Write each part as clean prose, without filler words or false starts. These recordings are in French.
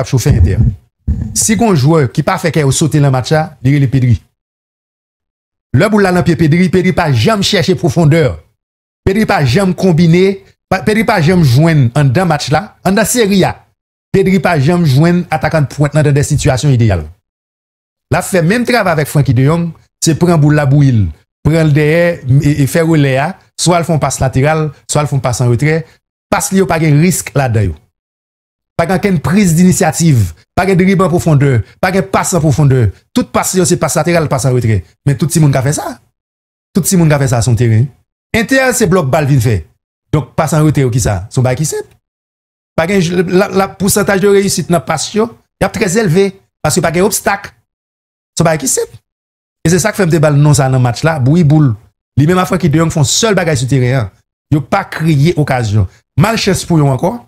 pour chauffer Inter. Si un joueur qui pas fait qu'il sauter dans le match là, il est Pedri. Le boule là dans pied Pedri pas jamais chercher profondeur. Pedri pas jamais combiner, Pedri pas jamais joindre en dans match là, en dans série A. Pedri pas jamais joindre attaquant de pointe dans des situations idéales. Là fait même travail avec Frankie de Jong, c'est prendre boule la bouille, prendre le derrière et faire relais, soit ils font passe latéral, soit ils font passe en retrait, parce qu'il n'y a pas de risque là-dedans. Pas de prise d'initiative, pas de dribble en profondeur, pas de passe en profondeur. Toute passe, c'est passe latéral, passe en retrait. Mais tout le monde a fait ça. Tout le monde a fait ça à son terrain. Inter, c'est bloc balle vient fait. Donc, passe en retrait, qui ça? Son bail qui c'est? Pas la pourcentage de réussite dans la passe, il est très élevé. Parce que pas de obstacle. Son bail qui c'est? Et c'est ça qui fait des balles non ça dans le match là. Boui boule. Les mêmes affaires qui de font seul bagage sur le terrain. Ils n'ont pas créé occasion. Malchance pour eux encore.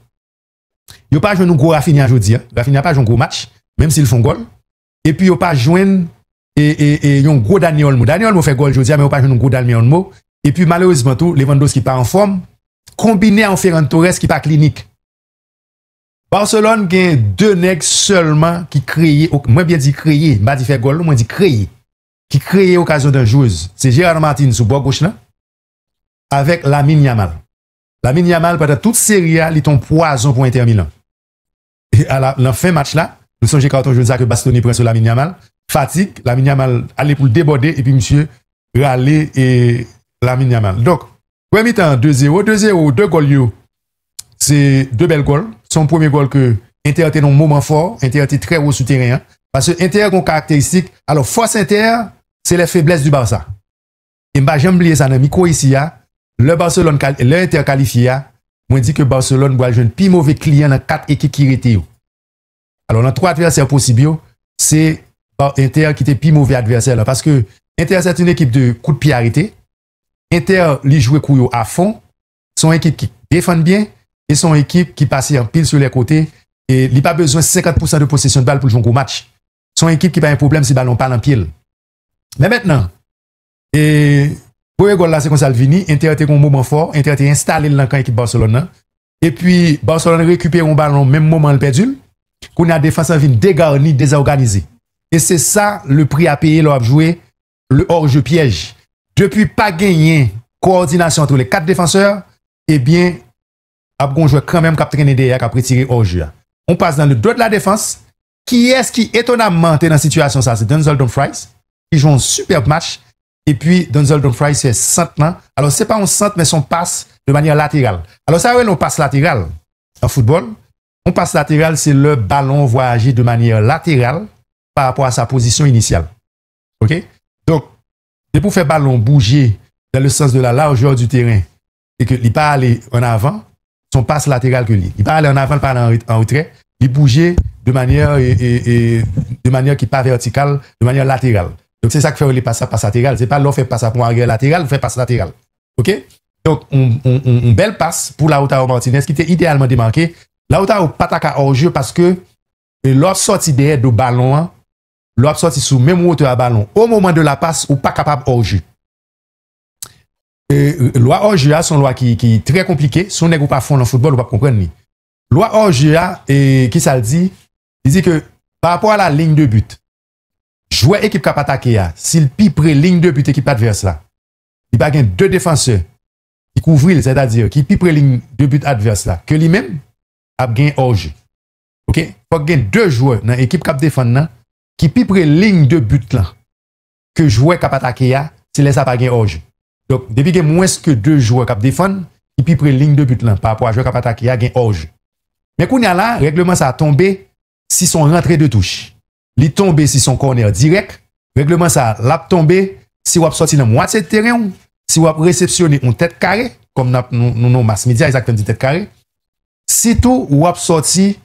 Ils n'ont pas joué un gros Rafinha aujourd'hui. Rafinha n'a pas joué un gros match, même s'ils font goal. Et puis ils n'ont pas joué un gros Daniel Olmo. Daniel Olmo fait goal aujourd'hui, mais ils n'ont pas joué un gros Daniel Olmo. Et puis malheureusement, tout, Lewandowski qui pas en forme, combiné en Ferran Torres qui pas clinique. Barcelone a deux nègres seulement qui créent, moi bien dit créer, pas dit faire goal, moi dit créer, qui créent occasion d'un joueuse. C'est Gérard Martin sous bord gauche là, avec Lamine Yamal. Lamine Yamal, pendant toute série, il est un poison pour Inter Milan. Et à la fin match là, nous sommes quand on joue ça que Bastoni prend sur Lamine Yamal, fatigue, Lamine Yamal allait pour le déborder, et puis monsieur râler et Lamine Yamal. Donc, premier temps 2-0, 2-0, deux goals, c'est deux belles goals. Son premier goal que Inter était dans un moment fort, Inter était très haut souterrain, parce que Inter a une caractéristique. Alors, force Inter, c'est les faiblesses du Barça. Et je j'aime oublier ça dans le micro ici, le Barcelone, l'Inter qualifié, moi dit que Barcelone doit jouer un plus mauvais client dans 4 équipes qui étaient. Alors, dans 3 adversaires possibles, c'est Inter qui était plus mauvais adversaire là, parce que Inter c'est une équipe de coup de pied arrêté. Inter, les joue couillot à fond, son équipe qui défend bien, et son équipe qui passe en pile sur les côtés, et il n'a pas besoin de 50% de possession de balle pour jouer un match. Son équipe qui n'a pas un problème si le ballon parle en pile. Mais maintenant, et pour le goal là, c'est comme ça le vini, Inter était un moment fort, Inter était installé dans le camp équipe Barcelone, et puis Barcelone récupère un ballon, même moment le perdu, qu'on a défense en vin dégarni, désorganisé. Et c'est ça le prix à payer, là, à jouer le hors-jeu piège. Depuis pas gagné coordination entre les 4 défenseurs, eh bien, Abgon joueur quand même qui a traîné derrière, qui a retiré hors-jeu. On passe dans le dos de la défense. Qui est-ce qui étonnamment est dans la situation ça? C'est Denzel Dumfries qui joue un superbe match. Et puis, Denzel Dumfries fait centre là. Alors, c'est pas un centre, mais son passe de manière latérale. Alors, ça, on passe latéral en football. On passe latéral, c'est le ballon voyager de manière latérale par rapport à sa position initiale. OK? Donc, c'est pour faire ballon bouger dans le sens de la largeur du terrain et que il pas aller en avant, son passe latéral que lui. Il pas aller en avant, il pas aller en retrait, il bouger de manière de manière qui pas verticale, de manière latérale. Donc c'est ça que fait les passes latéral, c'est pas l'on fait passe pour arrière latéral, on fait passe latéral. OK? Donc on belle passe pour Lautaro Martinez qui était idéalement démarqué. Lautaro pas attaquer hors jeu parce que l'autre sortie derrière de ballon, l'autre sortie sous même hauteur à ballon au moment de la passe ou pas capable hors jeu. Loi hors jeu son loi qui est très compliquée, son nèg ou pas fond dans football ou pas comprendre ni. Loi hors jeu et qui ça le dit, il dit que par rapport à la ligne de but, joueur équipe cap attaquer s'il pi près ligne de but équipe adverse là, il pas gain 2 défenseurs qui couvrent, c'est-à-dire qui pi près ligne de but adverse là, que lui-même a gain hors jeu. OK? Faut gain 2 joueurs dans équipe cap défendre là qui pi près ligne de but là que joueur cap attaquer c'est laisse pas gain hors jeu. Donc depuis que moins que 2 joueurs cap défendre, qui pi près ligne de but là par rapport à joueur cap attaquer gain hors jeu. Mais qu'on y a là, règlement ça a tombé si son rentrée de touche. Il tombé si son corner direct. Règlement ça l'a tombé si vous sorti dans moitié de terrain, si vous réceptionné une tête carrée, comme nous mass media exactement une tête carrée. Si tout ou sorti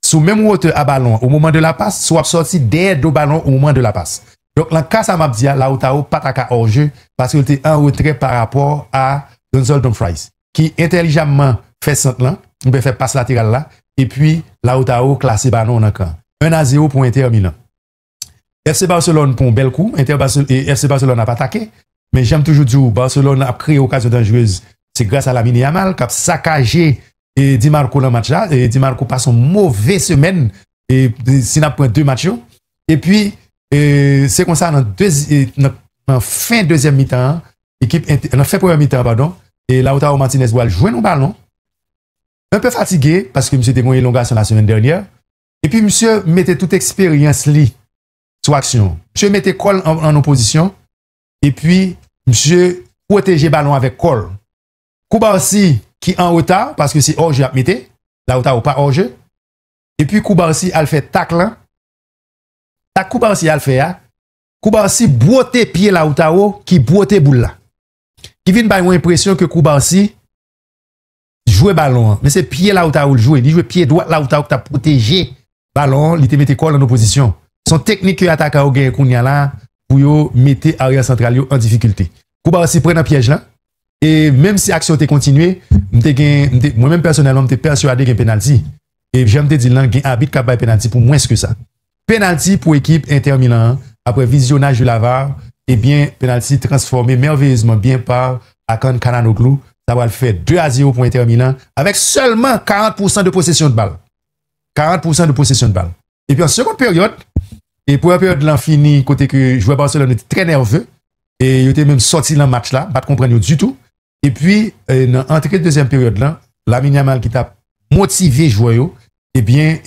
sous même hauteur à ballon au moment de la passe, soit sorti derrière le ballon au moment de la passe. Donc dans le cas ça m'a dit Lautaro pas attaquer hors jeu parce qu'il était en retrait par rapport à Denzel Dumfries qui intelligemment fait centre là, il peut faire passe latérale là. Et puis, Lautaro classé ballon dans le camp. 1-0 pour Inter Milan. FC Barcelone pour un bel coup. FC Barcelone n'a pas attaqué. Mais j'aime toujours dire, Barcelone a créé occasion dangereuse. C'est grâce à Lamine Yamal qui a saccagé Di Marco dans le match là. Et Di Marco passe une mauvaise semaine et si on prend deux matchs. Et puis, c'est comme ça, dans fin deuxième mi-temps, dans fin première mi-temps, pardon, et Lautaro Martinez va jouer nos ballons. Un peu fatigué, parce que monsieur était une élongation la semaine dernière. Et puis, monsieur mettait toute expérience li sur action. Monsieur mettait Cole en opposition. Et puis, monsieur protégeait ballon avec Cole. Kouba aussi, qui en retard, parce que c'est hors-jeu à mettre. Lautaro pas hors-jeu. Et puis, Kouba aussi, elle fait tacle. Kouba aussi, elle fait, Kouba aussi, boite pied Lautaro, qui boite boule là. Qui vient par une impression que Kouba aussi, jouer ballon. Mais c'est pied Lautaro le jouer. Il joue pied droit Lautaro qui a protégé ballon, il te mette Cole en opposition. Son technique que attaque au gain Kounia là, pour yo mettre arrière central en difficulté. Kouba aussi prend un piège là. Et même si l'action était continuée, moi-même personnellement, je suis persuadé qu'il y a un penalty. Et j'aime te dire, qu'il y a un arbitre qui a un penalty pour moins que ça. Penalty pour l'équipe Inter Milan, après visionnage de l'avare, et bien, penalty transformé merveilleusement bien par Hakan Çalhanoğlu. Ça va le faire 2-0 pour Inter Milan, avec seulement 40% de possession de balle. 40% de possession de balle. Et puis en seconde période, et pour la période là fini, côté que joueur Barcelone était très nerveux, et il était même sorti dans le match là, pas de comprendre du tout. Et puis, dans l'entrée de deuxième période là, Lamine Yamal qui t'a motivé joueur, et bien,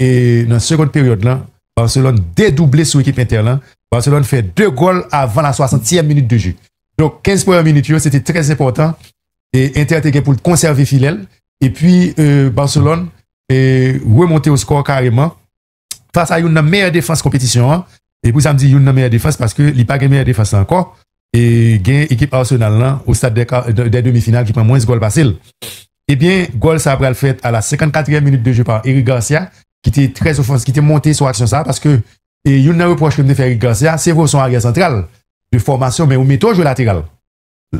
dans la seconde période là, Barcelone dédoublé sur l'équipe Inter là, Barcelone fait 2 goals avant la 60e minute de jeu. Donc 15 premières minutes, c'était très important. Et Inter était pour conserver fidèle. Et puis, Barcelone remonter au score carrément. Face à une meilleure défense compétition. Hein. Et puis, ça me dit une meilleure défense parce que il n'y a pas de meilleure défense encore. Et gain équipe Arsenal là, au stade des demi-finales qui prend moins de goals faciles. Eh bien, goal ça après le fait à la 54e minute de jeu par Eric Garcia, qui était très offensif, qui était monté sur action ça, parce que il y a une reproche que me fait Eric Garcia, c'est son arrière central de formation, mais on met toujours latéral.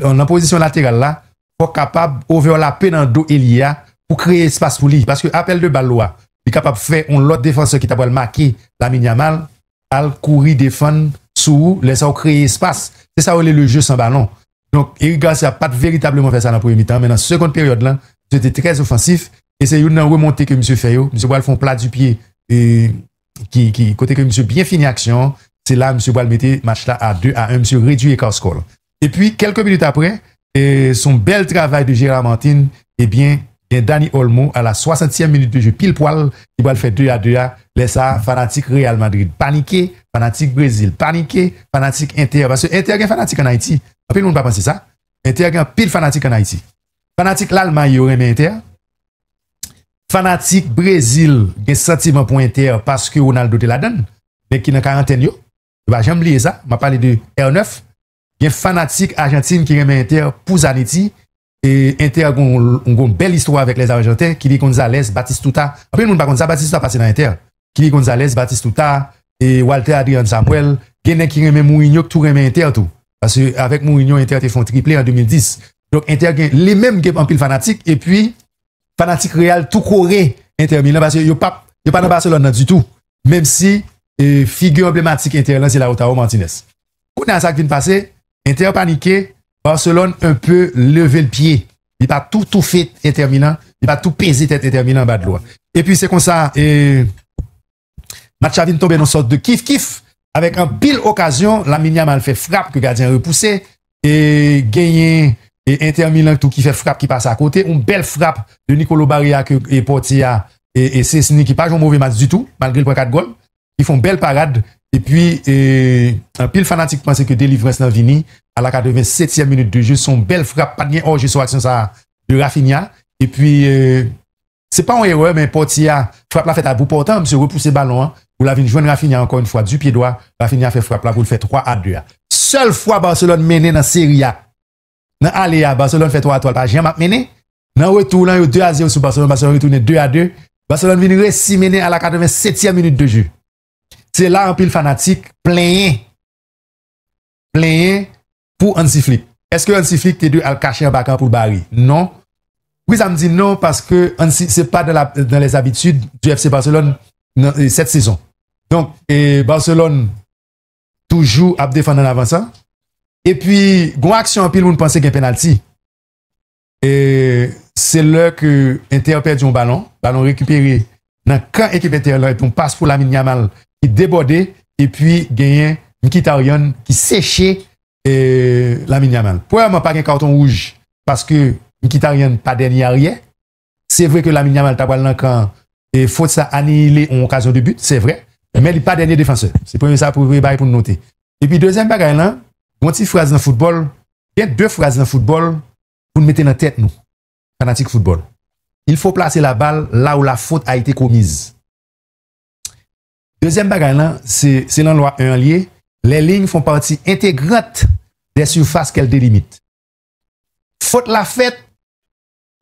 En position latérale là, faut capable overlapper dans dos Elia pour créer espace pour lui, parce que appel de balle là, il est capable de faire un autre défenseur qui t'a pas marqué Lamine Yamal, al courir défendre sous, laisser créer espace. C'est ça le jeu sans ballon. Donc Eric Garcia n'a pas véritablement fait ça dans la première mi-temps, mais dans la seconde période là, c'était très offensif et c'est une remontée que monsieur fait monsieur Boal font plat du pied et qui côté que monsieur bien fini action, c'est là monsieur Boal mettait match là à 2-1, monsieur réduit l'écart score. Et puis quelques minutes après, son bel travail de Gérard Martin, eh bien, il y a Dani Olmo à la 60e minute de jeu pile poil, il va le faire 2-2, laisse ça fanatique Real Madrid paniqué, fanatique Brésil paniqué, fanatique Inter parce que Inter est fanatique en Haïti. Après nous on pas penser ça. Inter est pile fanatique en Haïti. Fanatique l'Allemagne y aurait Inter. Fanatique Brésil, il y a sentiment pour Inter parce que Ronaldo te la donne, mais qui est en quarantaine yo. Je vais jamais oublier ça, m'a parlé de R9. Il y a fanatique Argentine qui remet Inter pour Zanetti. Et Inter a une belle histoire avec les Argentins. Kili Gonzalez, Batistuta. Après, nous ne pas ça, Batistuta passé dans Inter. Kili Gonzalez, Batistuta, et Walter Adrian Samuel. Genen qui remet Mourinho, qui tout remet Inter tout. Parce que avec Mourinho, Inter a fait un triplé en 2010. Donc Inter a les mêmes en pile fanatique. Et puis, fanatique Real, tout coré Inter Milan. Parce que il n'y a pas dans Barcelone du tout. Même si, figure emblématique Inter, c'est Lautaro Martinez. Quand on a ça qui vient de passer, Inter paniqué, Barcelone un peu levé le pied. Il pas tout fait Inter Milan, il pas tout pesé tête Inter Milan en bas de loi. Et puis c'est comme ça, match a vient tomber dans une sorte de kiff avec un pile occasion, Lamine Yamal fait frappe que le gardien repoussé et gagné et Inter Milan tout qui fait frappe qui passe à côté, une belle frappe de Nicolo Barria et Portia et Cesny qui pas joué un mauvais match du tout malgré le 4 goals. Ils font belle parade. Et puis, un pile fanatique pensait que délivrance dans Vini, à la 87e minute de jeu, son belle frappe, pas de hors-jeu sur action ça de Rafinha. Et puis, c'est pas un erreur, mais Portia frappe la fête à bout portant, monsieur repousse le ballon, hein, vous l'avez joué Rafinha encore une fois, du pied droit, Rafinha fait frappe là, vous le faites 3-2. Seule fois Barcelone mené dans Serie A. Dans Aléa, Barcelone fait 3-3, pas jamais mené. Dans retour, là, 2-0 sur Barcelone, Barcelone retourne 2-2. Barcelone vient réussi mené à la 87e minute de jeu. C'est là un pile fanatique plein pour Hansi Flick. Est-ce que Hansi Flick t'es dû à le cacher en bacon pour Barry? Non. Oui, ça me dit non parce que c'est pas dans les habitudes du FC Barcelone cette saison. Donc, Barcelone toujours à défendre en avançant. Et puis, gon action en pile, on pensait qu'il y a un penalty. Et c'est là que Inter perd un ballon récupéré dans quand équipe intérieure, et puis on passe pour Lamine Yamal qui débordait, et puis gagné Mkhitaryan qui séchait Lamine Yamal. Premièrement, pas un carton rouge, parce que Mkhitaryan pas dernier arrière. C'est vrai que Lamine Yamal t'a dans quand et faute ça annihilé en occasion de but, c'est vrai, mais il n'est pas dernier défenseur. C'est premier ça pour noter. Et puis deuxième bagage là, une petite phrase dans le football, il y a deux phrases dans le football pour nous mettre dans la tête nous, fanatiques football. Il faut placer la balle là où la faute a été commise. Deuxième bagage là, c'est dans la loi 1 lié, les lignes font partie intégrante des surfaces qu'elles délimitent. Faute la faite,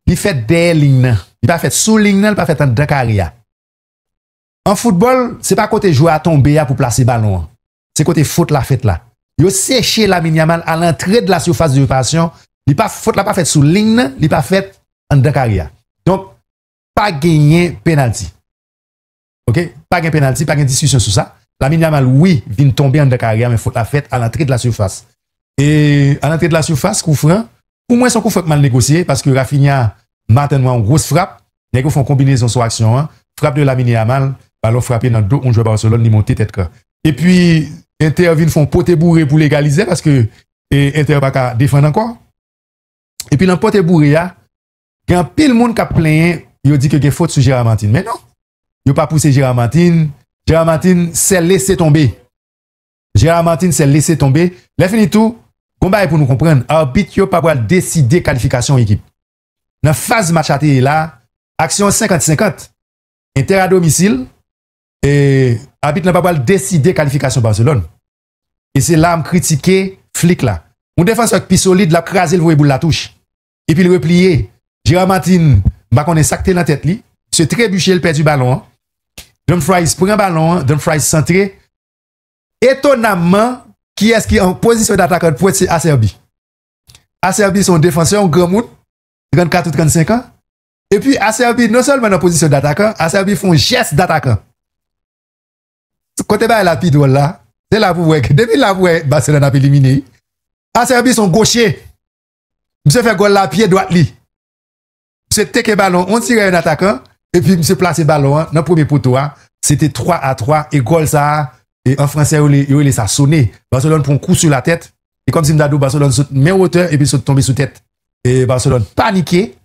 il fait des lignes. Il pas fait sous ligne, il pas fait en deux carrières. En football, c'est pas côté joueur à tomber pour placer ballon. C'est côté faute la faite là. Il a séché Lamine Yamal à l'entrée de la surface de réparation. Il pas faute là pas fait sous ligne, il pas fait en deux carrières. Donc pas gagner penalty. OK? Pas gagner penalty, pas gagner discussion sur ça. Lamine Yamal oui, vient tomber en deux carrières mais faute la faite à l'entrée de la surface. Et à l'entrée de la surface, coup franc, pour moi son coup franc mal négocié parce que Rafinha maintenant une grosse frappe, les gars font combinaison sur action, hein? Frappe de Lamine Yamal, ballon frappé dans le dos, on joue Barcelone, il monte tête quoi. Et puis Inter vient font poté bourré pour légaliser parce que Inter pas qu'à défendre encore. Et puis dans poté bourré là, quand pile monde qui a plaint, il dit que il faute sur Gérard Martin. Mais non. Il pas poussé Gérard Martin. Gérard Martin s'est laissé tomber. Gérard Martin s'est laissé tomber. Là fini tout, combat pour nous comprendre. Arbitre yo pas pour décider qualification équipe. Dans phase match à là, action 50-50. Inter à domicile et arbitre n'a pas pour décider qualification Barcelone. Et c'est là me critiquer flic là. Mon défenseur plus solide l'a crasé le voyou boule la touche. Et puis le replier. Gérard Martin, bah qu'on est sacté dans la tête li. Se trébucher le perd du ballon. Dumfries prend un ballon, Dumfries centré. Étonnamment, qui est-ce qui est en position d'attaquant pour c'est Acerbi. Acerbi son défenseur, un grand monde, 34 ou 35 ans. Et puis Acerbi non seulement en position d'attaquant, Acerbi font geste d'attaquant. Côté bas la pidole là, c'est là pour voir que depuis là pour Barcelone a éliminé. Acerbi son gaucher. Monsieur fait goal la pied droit li. Monsieur teke ballon, on tire un attaquant et puis monsieur place ballon dans le premier poteau, c'était 3-3 et goal ça et en français il ça sonné. Barcelone prend un coup sur la tête et comme si m'dadou Barcelone saute même hauteur et puis saute tomber sous tête. Et Barcelone paniqué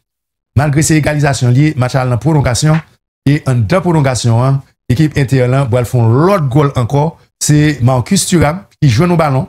malgré ces égalisations liées match à la prolongation et en deux prolongations l'équipe intérieure va font l'autre goal encore, c'est Marcus Thuram qui joue au ballon.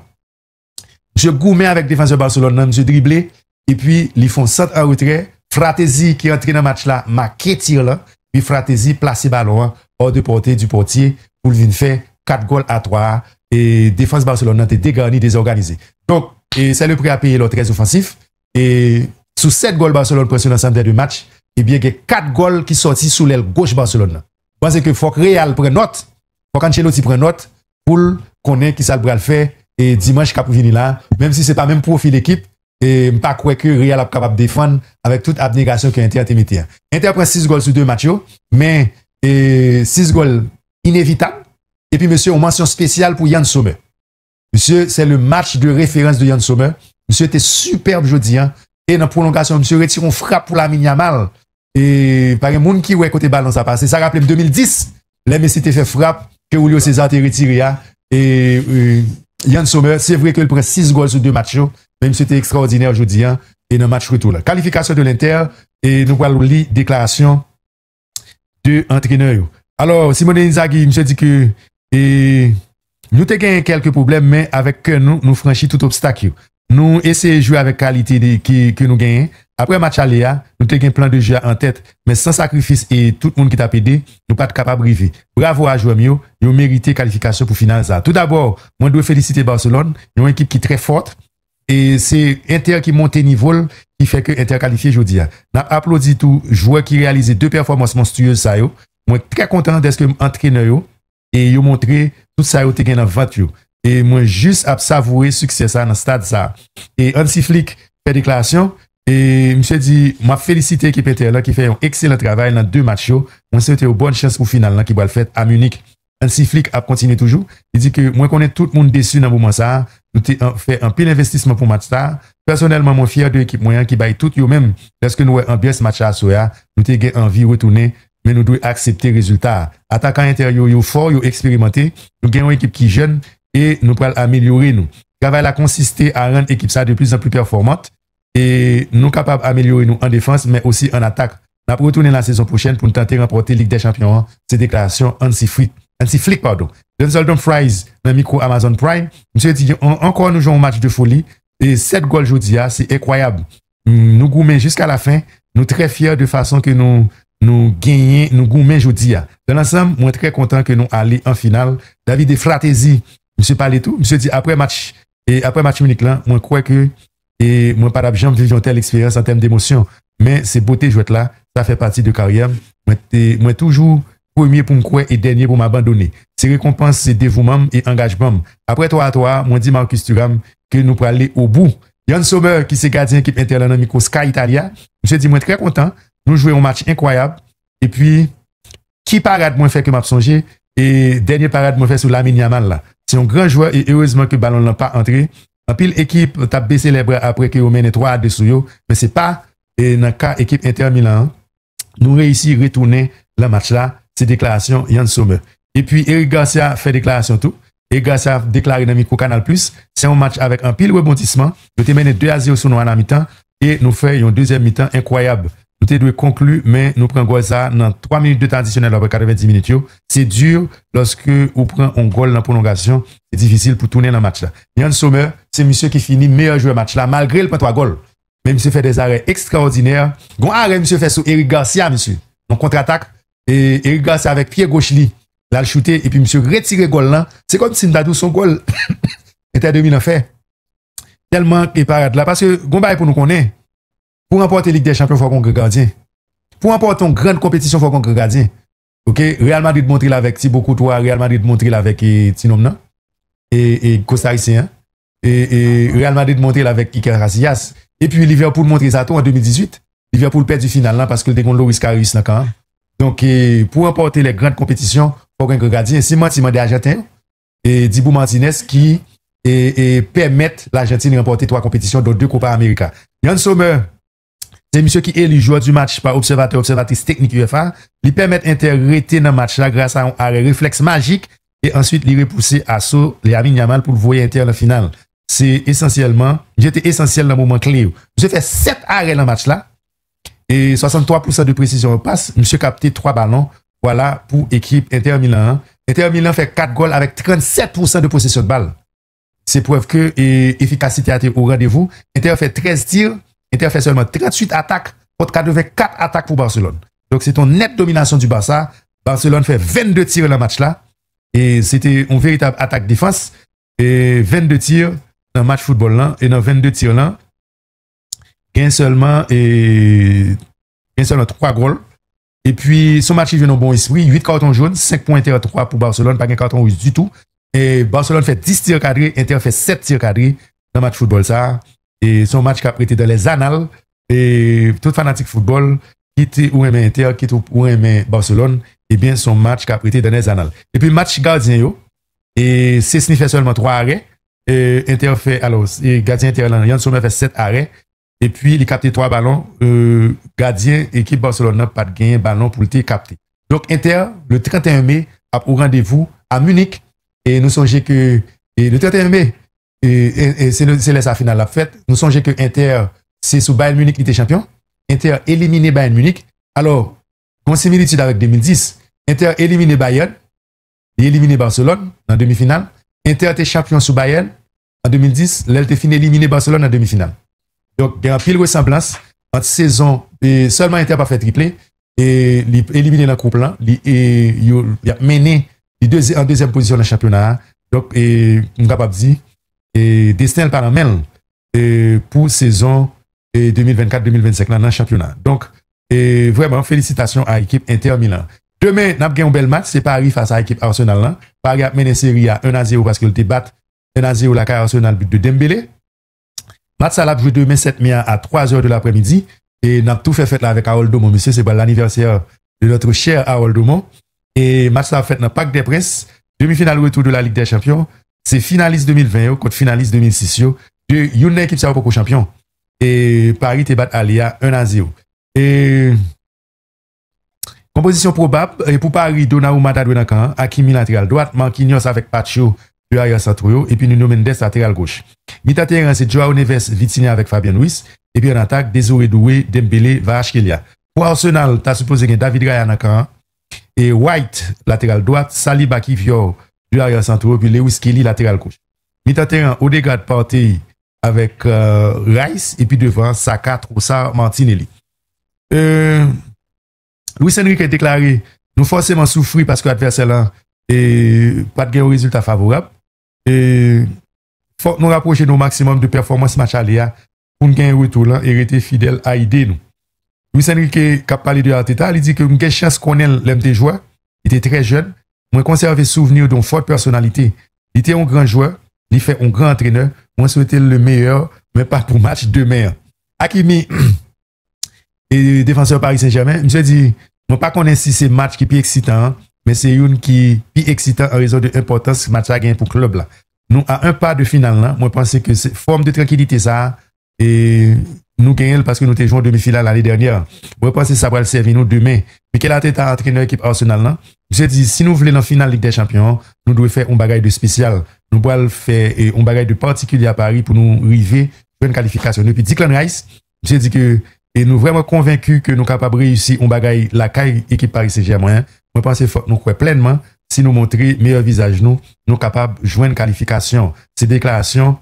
Je gourmet avec défenseur Barcelone, monsieur dribblé et puis ils font centre à retrait. Fratesi qui entre dans le match là, marqué tir là, puis Fratesi placé ballon hors de portée du portier pour venir faire 4 goals à 3 et défense Barcelone était dégarnie, désorganisée. Donc, c'est le prix à payer le très offensif et sous 7 goals Barcelone prend sur l'ensemble des deux matchs, et bien il y a 4 goals qui sortent sous l'aile gauche Barcelone. Parce que faut que Real prenne note, faut qu'Ancelotti prenne note pour connaître qui ça le faire et dimanche cap venir là, même si c'est pas même profil d'équipe. Et pas croire que Real est capable de défendre avec toute abnégation que Inter a. Inter prend 6 goals sur 2 matchs, mais 6 goals inévitables. Et puis, monsieur, on mention spéciale pour Yann Sommer. Monsieur, c'est le match de référence de Yann Sommer. Monsieur était superbe jeudi. Et dans la prolongation, monsieur retire une frappe pour Lamine Yamal. Et par un monde qui ouais côté ballon ça passe. Ça rappelle 2010, les Messi fait frappe que Julio César a retiré. Et Yann Sommer, c'est vrai qu'il prend 6 goals sur 2 matchs. Même si c'était extraordinaire aujourd'hui, et dans le match retour là. Qualification de l'Inter, et nous allons lire déclaration de l'entraîneur. Alors, Simone Inzaghi, monsieur dit que, nous avons quelques problèmes, mais avec nous franchissons tout obstacle. Nous essayons de jouer avec qualité que nous gagnons. Après le match aller, nous avons un plan de jeu en tête, mais sans sacrifice et tout le monde qui t'a aidé, nous ne sommes pas capables de arriver. Bravo à jouer mieux, ils ont mérité qualification pour finale ça. Tout d'abord, moi je dois féliciter Barcelone, ils ont une équipe qui est très forte. Et c'est Inter qui monte niveau qui fait que Inter qualifié aujourd'hui. N'a applaudi tout joueur qui réalisé 2 performances monstrueuses ça yo. Moi très content d'être entraîneur yo et yo montré tout ça yo te gagne dans vente yo. Et moi juste à savourer succès ça dans stade ça. Et Hansi Flick fait déclaration et monsieur dit m'a félicité l'équipe Inter là qui fait un excellent travail dans 2 matchs yo. Moi souhaite une bonne chance pour finale là qui va le faire à Munich. Hansi Flick a continué toujours. Il dit que moi connais tout le monde déçu dans le moment ça. Nous avons fait un pile investissement pour match ça. Personnellement, moi fier de l'équipe moyen qui baille tout yo même parce que nous avons bien ce match à soya. Nous avons envie de retourner mais nous devons accepter le résultat. Attaquant intérieur, yo fort, yo expérimenté, nous gagnons une équipe qui est jeune et nous pouvons améliorer nous. Le travail a consisté à rendre l'équipe ça de plus en plus performante et nous capables d'améliorer nous en défense, mais aussi en attaque. Nous allons retourner la saison prochaine pour tenter de remporter Ligue des Champions. C'est déclaration Hansi Flick, pardon. Denzel Fries dans le micro Amazon Prime. Monsieur dit, encore nous jouons un match de folie et 7 goals aujourd'hui, c'est incroyable. Nous gourmets jusqu'à la fin. Nous très fiers de façon que nous gagnons, nous gourmets aujourd'hui. Dans l'ensemble, moi très content que nous allions en finale. David Fratesi, monsieur parlait tout. Monsieur dit, après match Munich là, moi crois que, et moi pas jamais vivre une telle expérience en termes d'émotion. Mais c'est beauté jouette là, ça fait partie de carrière. Moi toujours premier pour me croire et dernier pour m'abandonner. C'est récompense, c'est dévouement et engagement. Après toi, moi dit Marcus Thuram que nous pourrons aller au bout. Yann Sommer, qui c'est gardien équipe internationale Sky Italia. Je dis, moi très content. Nous jouons un match incroyable. Et puis, qui parade moins fait que m'a songé? Et dernier parade moins fait sur Lamine Yamal là. C'est un grand joueur et heureusement que le ballon n'a pas entré. En pile équipe, t'as baissé les bras après que vous menez 3 à 2 sur eux. Mais c'est pas, et dans le cas équipe Inter Milan, nous réussissons à retourner le match là. C'est déclaration Yann Sommer. Et puis, Eric Garcia fait déclaration tout. Et Garcia a déclaré dans le micro Canal+, c'est un match avec un pile rebondissement. Nous avons mené 2-0 sur nous en mi-temps et nous faisons une deuxième mi-temps incroyable. Nous avons conclu, mais nous prenons ça dans 3 minutes de temps additionnel après 90 minutes. C'est dur lorsque vous prenez un goal dans la prolongation. C'est difficile pour tourner dans le match là. Yann Sommer, c'est monsieur qui finit meilleur joueur match là, malgré le 3 goals. Mais monsieur fait des arrêts extraordinaires. Gon arrêt monsieur fait sur Eric Garcia, monsieur. En contre-attaque. Et Eric Garcia avec pied gauche li. Là, le shooté, et puis monsieur retire le goal là. C'est comme si nous son goal était 2000 en fait. Tellement qu'il paraît là. Parce que, Gombaye pour nous connaître, pour remporter Ligue des Champions, il faut qu'on gardien. Pour remporter une grande compétition, il faut qu'on gardien. Ok? Real Madrid montre là avec Thibaut Courtois, Real Madrid montre là avec Tinom, et Costa Ricien. Et Real Madrid montre là avec Iker Casillas. Et puis Liverpool montre ça tout en 2018. Liverpool perd du final là parce que le dégon Loris Karius là quand même. Donc, pour remporter les grandes compétitions, il faut qu'on gardien. C'est Martin des Argentins et Dibou Martinez qui permettent l'Argentine de remporter 3 compétitions, dont 2 Copa América. Yann Sommer, c'est monsieur qui est le joueur du match par observatrice technique UFA. Il permet d'interréter dans le match là grâce à un arrêt réflexe magique et ensuite il repousser à saut les Lamine Yamal pour le voyer Inter en finale. C'est essentiellement, j'étais essentiel dans le moment clé. J'ai fait 7 arrêts dans le match là. Et 63% de précision au passe. Monsieur capté 3 ballons. Voilà pour équipe Inter Milan. Inter Milan fait 4 goals avec 37% de possession de balle. C'est preuve que efficacité a été au rendez-vous. Inter fait 13 tirs. Inter fait seulement 38 attaques contre 84 attaques pour Barcelone. Donc c'est une nette domination du Barça. Barcelone fait 22 tirs dans le match là. Et c'était une véritable attaque-défense. Et 22 tirs dans le match football là. Et dans 22 tirs là, il y a seulement 3 goals. Et puis, son match, il vient au bon esprit. 8 cartons jaunes, 5 points Inter 3 pour Barcelone, pas de carton rouge du tout. Et Barcelone fait 10 tirs cadrés, Inter fait 7 tirs cadrés dans le match football ça. Et son match qui a prêté dans les annales. Et tout fanatique football, qui était ou aimé Inter, qui était ou aimé Barcelone, et bien son match qui a prêté dans les annales. Et puis, le match gardien, yo, et c'est fait seulement 3 arrêts. Et Inter fait, alors, et gardien Inter, Yann Sommer fait 7 arrêts. Et puis, il a capté 3 ballons. Gardien, équipe Barcelone n'a pas de gain, ballon pour le capter. Donc, Inter, le 31 mai, a au rendez-vous à Munich. Et nous songeons que, le 31 mai, c'est la finale la fête. Nous songeons que Inter, c'est sous Bayern Munich qui était champion. Inter éliminé Bayern Munich. Alors, on similitude avec 2010. Inter éliminé Bayern. Il éliminé Barcelone en demi-finale. Inter était champion sous Bayern en 2010. L'elle était fini éliminé Barcelone en demi-finale. Donc, il y a un pile ressemblance entre saison et seulement Inter pas fait triplé et éliminé dans le groupe là, il a mené en deuxième position dans le championnat. Donc, on capable dire et destin le paramètre pour saison 2024-2025 dans le championnat. Donc, vraiment félicitations à l'équipe Inter Milan. Demain, nous avons un bel match, c'est Paris face à l'équipe Arsenal là. Paris a mené série à 1-0 parce qu'il était battu 1-0 la carrière Arsenal but de Dembélé. Match ça l'a joué demain 7 mai à 3h de l'après-midi. Et n'a tout fait là avec Harold Domon. Monsieur, c'est pour l'anniversaire de notre cher Harold Domon. Et match ça fait dans le Parc des Princes. Demi-finale retour de la Ligue des Champions. C'est finaliste 2020 contre finaliste 2006. De une équipe ça pour champion. Et Paris te bat Alia 1-0. Et Composition probable, et pour Paris, Donnarumma ta dans camp, Hakimi latéral droite, Marquinhos avec Pacho, le arrière central, et puis Nuno Mendes latéral gauche. Milieu terrain, c'est Joao Neves, Vitinha avec Fabien Ruiz, et puis en attaque, Désiré Doué, Dembélé, Kvaratskhelia. Pour Arsenal, tu as supposé que David Raya dans camp, et White, latéral droite, Saliba Kivior, le arrière central, puis Lewis Kelly, latéral gauche. Milieu terrain, Odegaard Partey avec Rice, et puis devant, Saka, Trossard, Martinelli. Luis Enrique a déclaré, nous forcément souffrir parce que l'adversaire là et pas de résultat favorable. Et faut nous rapprocher au maximum de performance match aléa pour gagner un retour là et rester fidèle à idée nous. Luis Enrique qui a parlé de Arteta, il dit que une chance qu'on ait l'MT joueur, il était très jeune, moi conservé souvenir d'une forte personnalité. Il était un grand joueur, il fait un grand entraîneur, moi souhaitais le meilleur, mais pas pour match demain. Hakimi et défenseur Paris Saint-Germain, je me dit, moi pas connais si c'est match qui est plus excitant, mais c'est une qui est plus excitant en raison de l'importance que match a gagné pour le club là. Nous, à un pas de finale là, moi pense que c'est forme de tranquillité ça, et nous gagnons parce que nous étions en demi-finale l'année dernière. Moi pense que ça va le servir nous demain. Mais quel a été entraîneur équipe Arsenal là? Je dis, si nous voulons en finale Ligue des Champions, nous devons faire un bagage de spécial. Nous devons faire un bagage de particulier à Paris pour nous arriver à une qualification. Et puis Declan Rice, je dis que et nous vraiment convaincus que nous sommes capables de réussir un bagage la caille équipe Paris Saint-Germain. Je pense que nous croyons pleinement si nous montrons meilleur visage nous sommes capables de jouer une qualification. Ces déclarations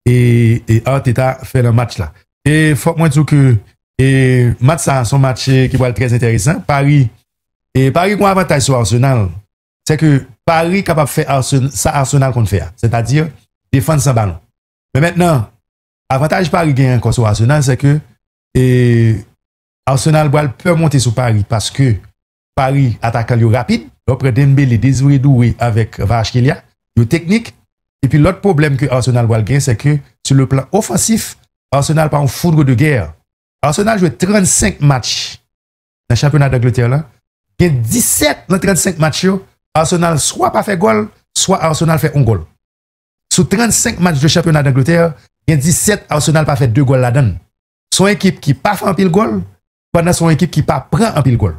et Arteta fait le match là. Et faut moi dire que match ça son match qui va être très intéressant. Paris a un avantage sur Arsenal. C'est que Paris est capable de faire Arsenal qu'on fait, c'est-à-dire défendre sans ballon. Mais maintenant, avantage Paris gagne encore sur Arsenal, c'est que Arsenal peut monter sur Paris parce que Paris attaque rapide, après Dembélé, Désiré Doué avec Kvaratskhelia, le technique. Et puis l'autre problème que Arsenal va gagner, c'est que sur le plan offensif, Arsenal pas en foudre de guerre. Arsenal joue 35 matchs dans le championnat d'Angleterre là. Il y a 17 dans 35 matchs. Arsenal soit pas fait goal, soit Arsenal fait un goal. Sur 35 matchs de championnat d'Angleterre, il y a 17 Arsenal pas fait 2 goals là-dedans. Son équipe qui pas fait un pile goal, pendant son équipe qui pas prend un pile goal.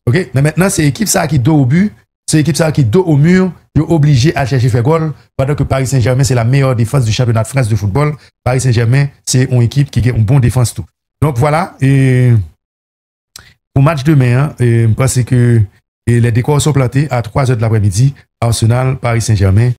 OK? Mais maintenant c'est l'équipe ça qui dos au but, c'est l'équipe ça qui dos au mur, est obligé à chercher faire goal pendant que Paris Saint-Germain c'est la meilleure défense du championnat de France de football. Paris Saint-Germain, c'est une équipe qui a une bonne défense tout. Donc voilà, et pour match demain, je pense que les décors sont plantés à 3h de l'après-midi, Arsenal, Paris Saint-Germain.